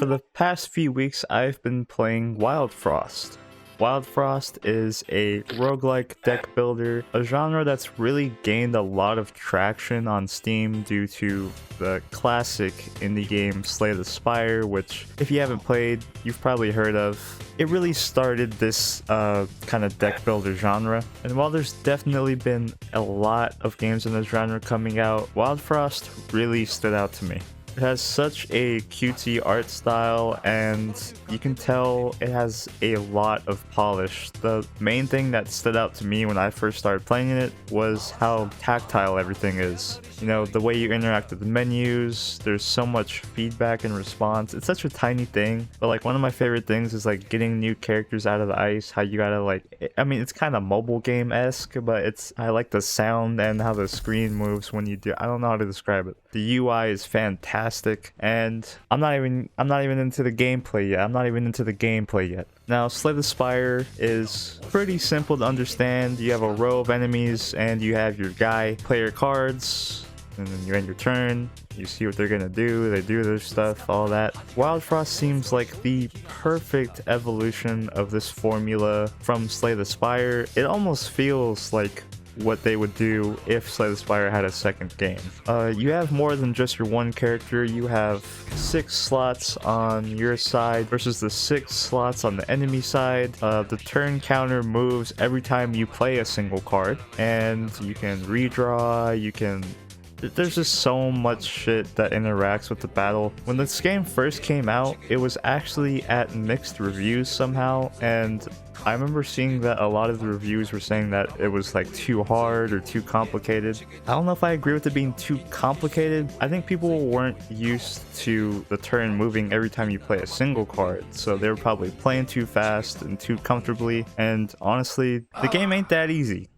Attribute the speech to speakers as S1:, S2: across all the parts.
S1: For the past few weeks, I've been playing Wildfrost. Wildfrost is a roguelike deck builder, a genre that's really gained a lot of traction on Steam due to the classic indie game Slay the Spire, which if you haven't played, you've probably heard of. It really started this kind of deck builder genre, and while there's definitely been a lot of games in this genre coming out, Wildfrost really stood out to me. It has such a cutesy art style, and you can tell it has a lot of polish. The main thing that stood out to me when I first started playing it was how tactile everything is. You know, the way you interact with the menus, there's so much feedback and response. It's such a tiny thing, but like one of my favorite things is like getting new characters out of the ice, how you gotta like, I mean, it's kind of mobile game-esque, but I like the sound and how the screen moves when you do. I don't know how to describe it. The UI is fantastic, and I'm not even into the gameplay yet. Now, Slay the Spire is pretty simple to understand. You have a row of enemies, and you have your guy play your cards, and then you end your turn. You see what they're gonna do, they do their stuff, all that. Wildfrost seems like the perfect evolution of this formula from Slay the Spire. It almost feels like what they would do if Slay the Spire had a second game. You have more than just your one character. You have 6 slots on your side versus the 6 slots on the enemy side. The turn counter moves every time you play a single card, and you can redraw, there's just so much shit that interacts with the battle. When this game first came out, it was actually at mixed reviews somehow, and I remember seeing that a lot of the reviews were saying that it was like too hard or too complicated. I don't know if I agree with it being too complicated. I think people weren't used to the turn moving every time you play a single card, so they were probably playing too fast and too comfortably, and honestly, the game ain't that easy.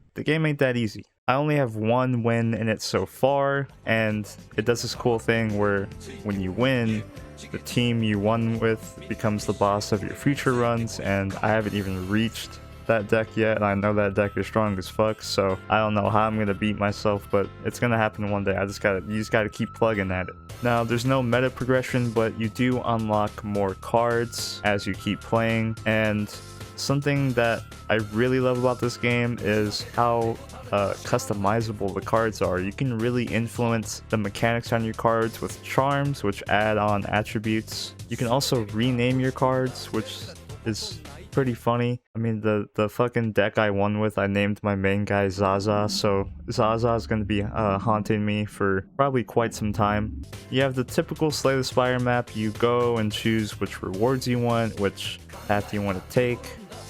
S1: I only have one win in it so far, and it does this cool thing where when you win, the team you won with becomes the boss of your future runs, and I haven't even reached that deck yet, and I know that deck is strong as fuck, so I don't know how I'm gonna beat myself, but it's gonna happen one day. You just gotta keep plugging at it. Now, there's no meta progression, but you do unlock more cards as you keep playing, and something that I really love about this game is how customizable the cards are. You can really influence the mechanics on your cards with charms, which add on attributes. You can also rename your cards, which is pretty funny. I mean, the fucking deck I won with, I named my main guy Zaza, so Zaza is going to be haunting me for probably quite some time. You have the typical Slay the Spire map. You go and choose which rewards you want, which path you want to take.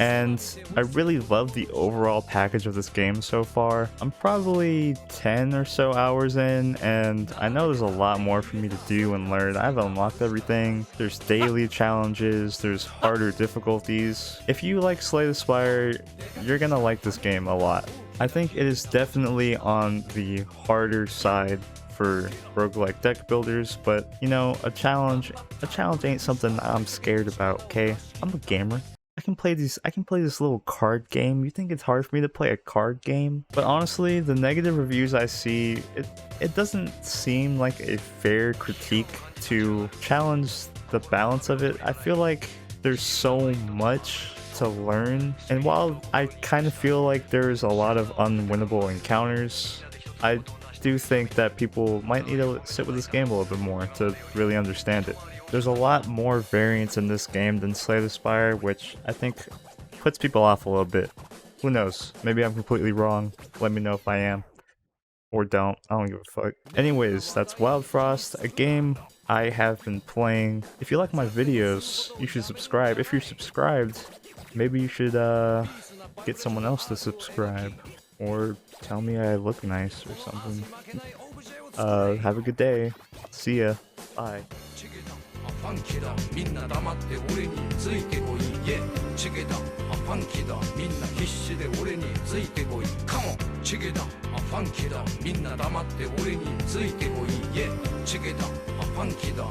S1: And I really love the overall package of this game so far. I'm probably 10 or so hours in, and I know there's a lot more for me to do and learn. I've unlocked everything. There's daily challenges, there's harder difficulties. If you like Slay the Spire, you're gonna like this game a lot. I think it is definitely on the harder side for roguelike deck builders, but you know, a challenge ain't something I'm scared about, okay? I'm a gamer. I can play this little card game. You think it's hard for me to play a card game? But honestly, the negative reviews I see, it doesn't seem like a fair critique to challenge the balance of it. I feel like there's so much to learn, and while I kind of feel like there's a lot of unwinnable encounters, I do think that people might need to sit with this game a little bit more to really understand it. There's a lot more variance in this game than Slay the Spire, which I think puts people off a little bit. Who knows? Maybe I'm completely wrong. Let me know if I am. Or don't. I don't give a fuck. Anyways, that's Wildfrost, a game I have been playing. If you like my videos, you should subscribe. If you're subscribed, maybe you should get someone else to subscribe. Or tell me I look nice or something. Have a good day. See ya. Bye.
S2: ファンキだみんな黙って俺についてこいイエチゲだファンキだみんな必死で俺についてこいカモンチゲだファンキだみんな黙って俺についてこいイエチゲだファンキだ